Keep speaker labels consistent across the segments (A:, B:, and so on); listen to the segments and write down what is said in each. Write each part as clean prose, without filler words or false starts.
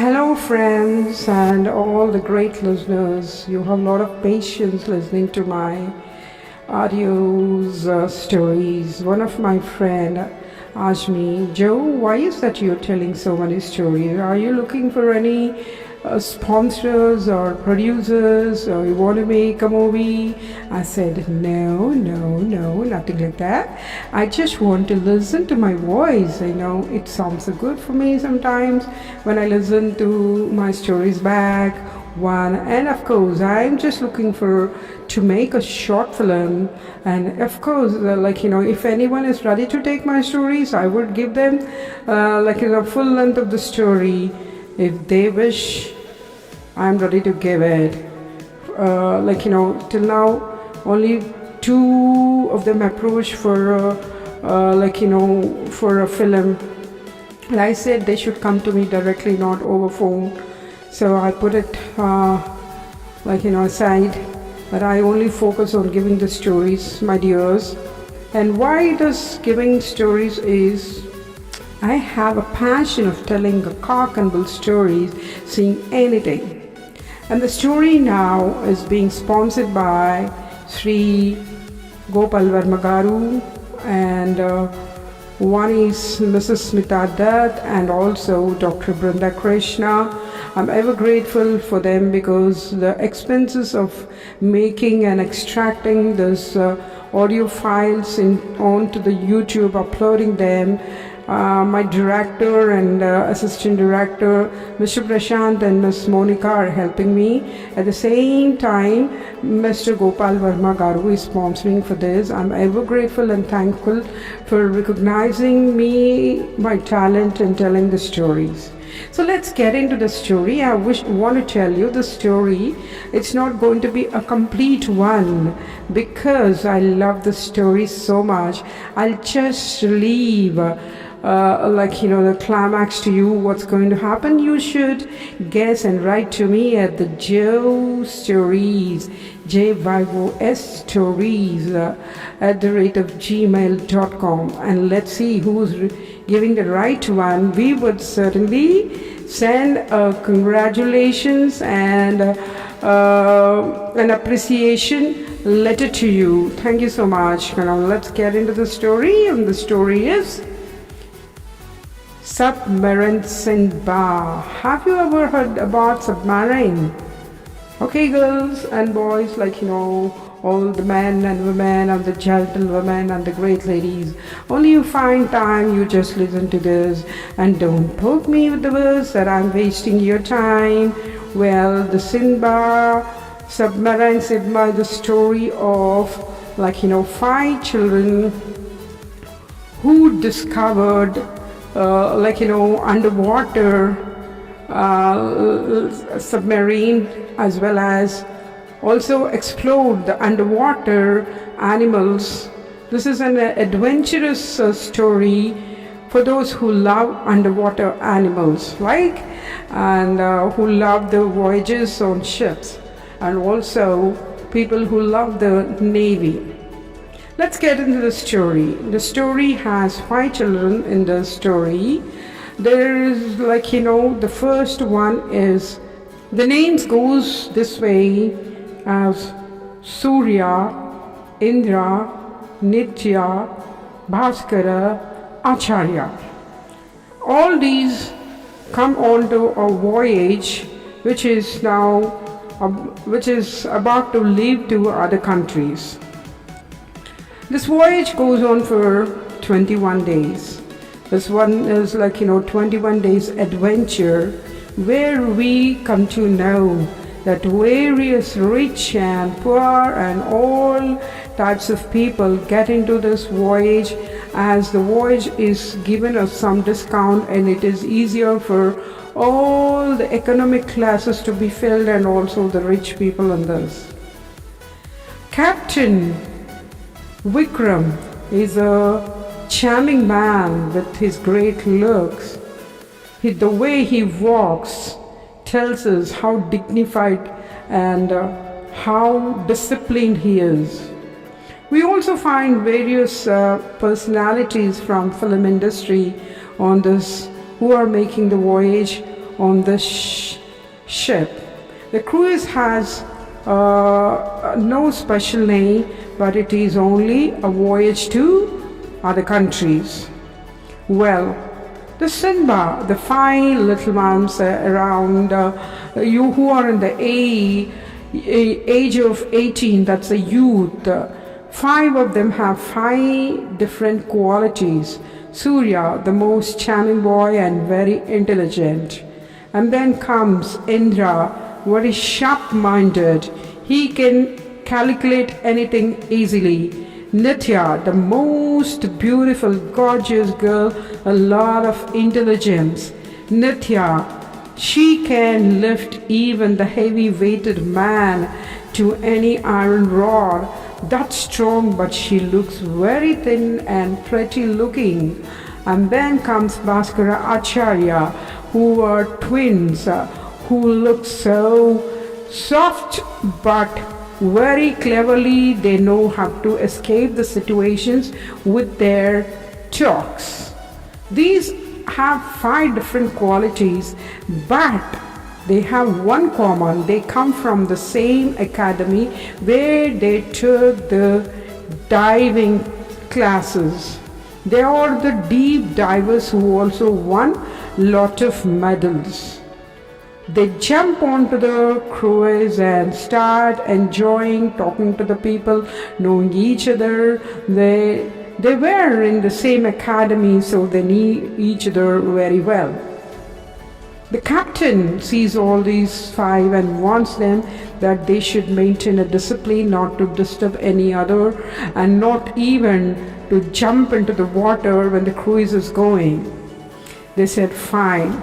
A: Hello, friends, and all the great listeners. You have a lot of patience listening to my audios, stories. One of my friend asked me, Joe, why is that you're telling so many stories? Are you looking for any sponsors or producers, or you want to make a movie? I said, no, nothing like that. I just want to listen to my voice. It sounds so good for me sometimes when I listen to my stories back. And of course, I'm just looking for to make a short film, and of course, if anyone is ready to take my stories, I would give them full length of the story. If they wish, I'm ready to give it. Till now, only two of them approached for for a film. And I said they should come to me directly, not over phone. So I put it aside. But I only focus on giving the stories, my dears. And why does giving stories is I have a passion of telling a cock and bull stories, seeing anything. And the story now is being sponsored by Sri Gopal Verma Garu, and one is Mrs. Smita Dutt and also Dr. Brinda Krishna. I'm ever grateful for them because the expenses of making and extracting this audio files onto the YouTube, uploading them, my director and assistant director, Mr. Prashant and Ms. Monica, are helping me. At the same time, Mr. Gopal Verma Garu is sponsoring for this. I'm ever grateful and thankful for recognizing me, my talent in telling the stories. So let's get into the story. I want to tell you the story. It's not going to be a complete one because I love the story so much. I'll just leave the climax to you, what's going to happen. You should guess and write to me at the Joe Stories, JYOS Stories @gmail.com, and let's see who's giving the right one. We would certainly send congratulations and an appreciation letter to you. Thank you so much. Now let's get into the story, and the story is Submarine Sindba. Have you ever heard about submarine? Okay, girls and boys, all the men and women and the gentlewomen and the great ladies, only you find time, you just listen to this and don't poke me with the words that I'm wasting your time. Well, the submarine Sindba is the story of 5 children who discovered underwater submarine, as well as also explored the underwater animals. This is an adventurous story for those who love underwater animals, and who love the voyages on ships, and also people who love the Navy. Let's get into the story. The story has 5 children in the story. There is the first one is, the names goes this way as Surya, Indra, Nitya, Bhaskara, Acharya. All these come onto a voyage which is about to leave to other countries. This voyage goes on for 21 days. This one is 21 days adventure, where we come to know that various rich and poor and all types of people get into this voyage, as the voyage is given us some discount and it is easier for all the economic classes to be filled, and also the rich people in this. Captain Vikram is a charming man with his great looks. The way he walks tells us how dignified and how disciplined he is. We also find various personalities from film industry on this who are making the voyage. on the ship. The cruise has no special name, but it is only a voyage to other countries. Well, the sindba, the 5 little ones around you who are in the age of 18, that's a youth. 5 of them have 5 different qualities. Surya, the most charming boy and very intelligent. And then comes Indra, very sharp-minded. He can calculate anything easily. Nitya, the most beautiful, gorgeous girl, a lot of intelligence. Nitya, she can lift even the heavy-weighted man to any iron rod. That's strong, but she looks very thin and pretty looking. And then comes Bhaskara Acharya, who are twins, who look so soft but very cleverly they know how to escape the situations with their talks. These have 5 different qualities, but they have one common. They come from the same academy where they took the diving classes. They are the deep divers who also won lot of medals. They jump onto the cruise and start enjoying talking to the people, knowing each other. They were in the same academy, so they knew each other very well. The captain sees all these 5 and warns them that they should maintain a discipline, not to disturb any other, and not even to jump into the water when the cruise is going. They said, fine.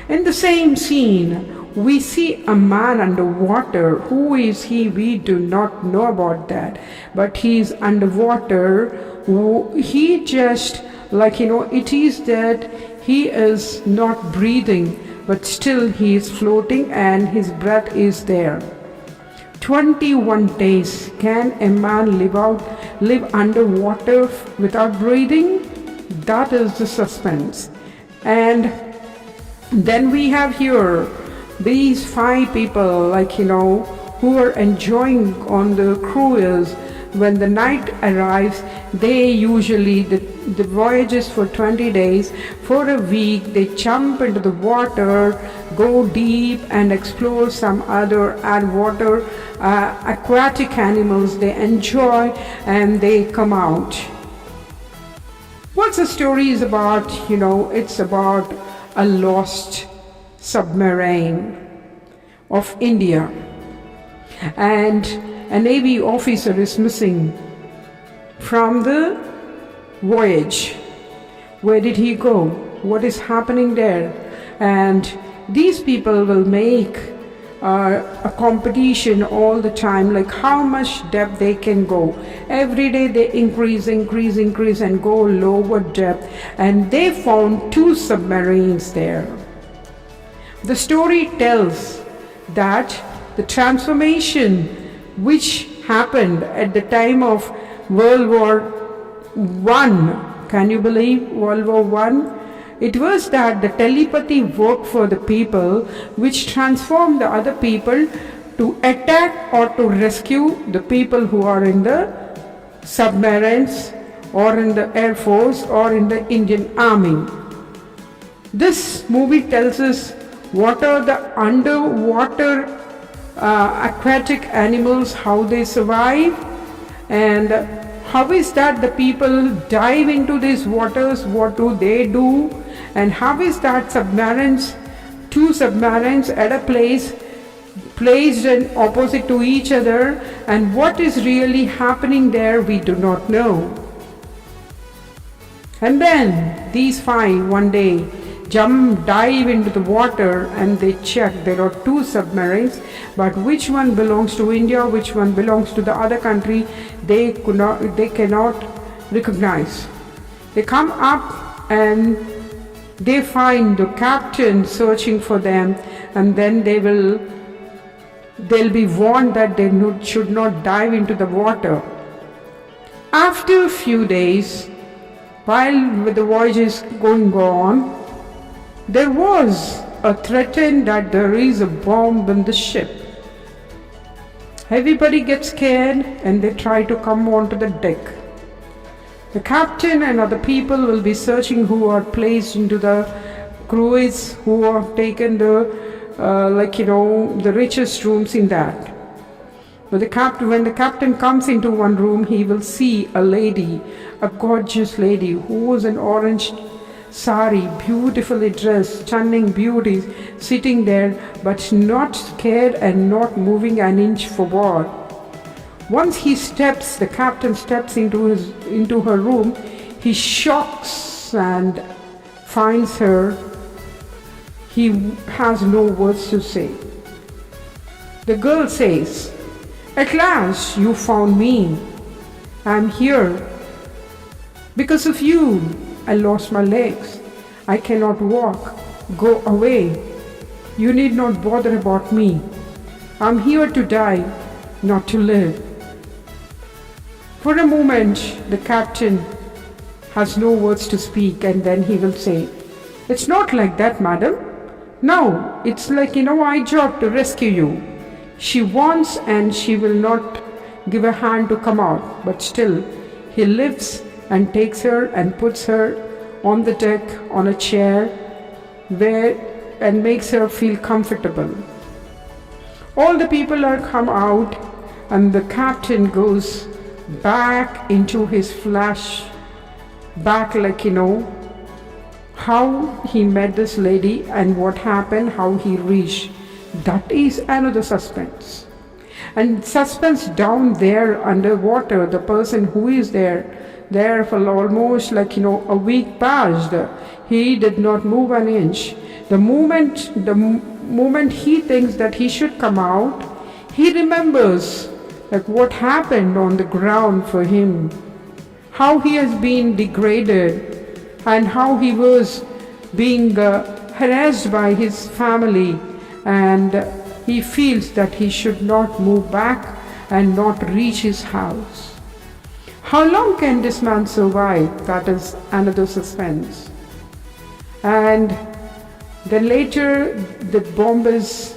A: In the same scene, we see a man underwater. Who is he? We do not know about that. But he is underwater. He just, it is that he is not breathing, but still he is floating and his breath is there. 21 days. Can a man live underwater without breathing? That is the suspense. And then we have here these 5 people, who are enjoying on the cruise. When the night arrives, they usually, the voyage is for 20 days. For a week, they jump into the water, go deep and explore some other water aquatic animals. They enjoy and they come out. What's the story is about? It's about a lost submarine of India, and a Navy officer is missing from the voyage. Where did he go? What is happening there? And these people will make a competition all the time, like how much depth they can go. Every day they increase and go lower depth, and they found 2 submarines there. The story tells that the transformation which happened at the time of World War I, can you believe World War I? It was that the telepathy worked for the people, which transformed the other people to attack or to rescue the people who are in the submarines or in the Air Force or in the Indian Army. This movie tells us what are the underwater aquatic animals, how they survive, and how is that the people dive into these waters, what do they do, and how is that 2 submarines at a place placed in opposite to each other, and what is really happening there we do not know. And then these 5 one day dive into the water and they check there are 2 submarines, but which one belongs to India, which one belongs to the other country, they cannot recognize. They come up and they find the captain searching for them, and then they'll be warned that they should not dive into the water. After a few days, while the voyage is going on, there was threatened that there is a bomb in the ship. Everybody gets scared and they try to come onto the deck. The captain and other people will be searching who are placed into the cruise, who have taken the the richest rooms in that. But when the captain comes into one room, he will see a lady, a gorgeous lady who was in orange sari, beautifully dressed, stunning beauty, sitting there, but not scared and not moving an inch forward. Once the captain steps into her room, he shocks and finds her. He has no words to say. The girl says, "At last you found me. I'm here. Because of you, I lost my legs. I cannot walk. Go away. You need not bother about me. I'm here to die, not to live." For a moment, the captain has no words to speak, and then he will say, "It's not like that, madam. No, it's like, my job to rescue you." She wants and she will not give a hand to come out, but still he lifts and takes her and puts her on the deck on a chair and makes her feel comfortable. All the people are come out and the captain goes back into his flashback, how he met this lady and what happened, how he reached. That is another suspense. And suspense down there underwater, the person who is there for almost a week passed. He did not move an inch. The moment he thinks that he should come out, he remembers what happened on the ground for him, how he has been degraded and how he was being harassed by his family, and he feels that he should not move back and not reach his house. How long can this man survive? That is another suspense. And then later the bomb is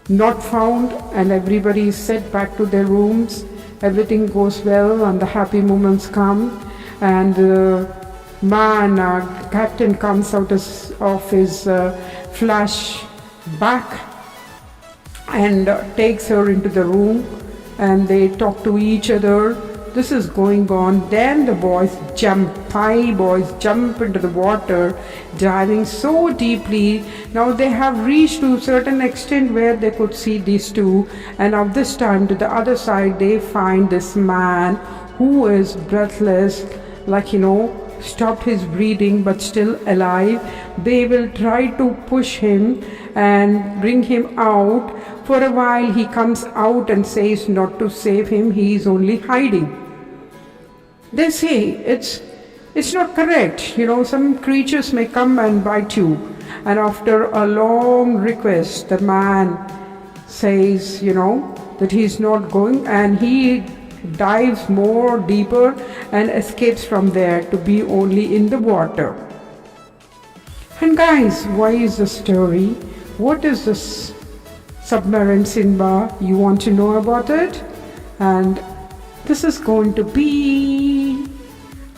A: not found and everybody is sent back to their rooms. Everything goes well and the happy moments come, and the captain comes out of his flashback and takes her into the room, and they talk to each other. This is going on. Then the five boys jump into the water, diving so deeply. Now they have reached to a certain extent where they could see these two, and of this time to the other side they find this man who is breathless, stopped his breathing but still alive. They will try to push him and bring him out. For a while he comes out and says not to save him, he is only hiding. They say it's not correct. Some creatures may come and bite you. And after a long request, the man says, that he is not going, and he dives more deeper and escapes from there to be only in the water. And guys, why is the story? What is this submarine sindba? You want to know about it? And this is going to be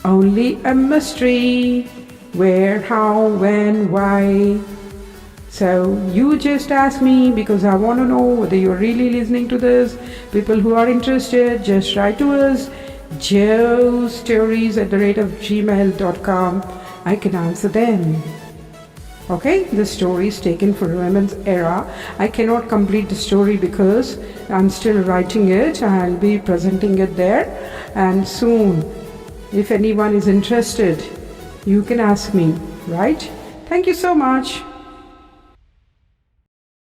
A: only a mystery. Where, how, when, why. So you just ask me, because I want to know whether you're really listening to this. People who are interested, just write to us, joestories@gmail.com. I can answer them. Okay, the story is taken from women's era. I cannot complete the story because I'm still writing it. I'll be presenting it there, and soon, if anyone is interested, you can ask me, right? Thank you so much.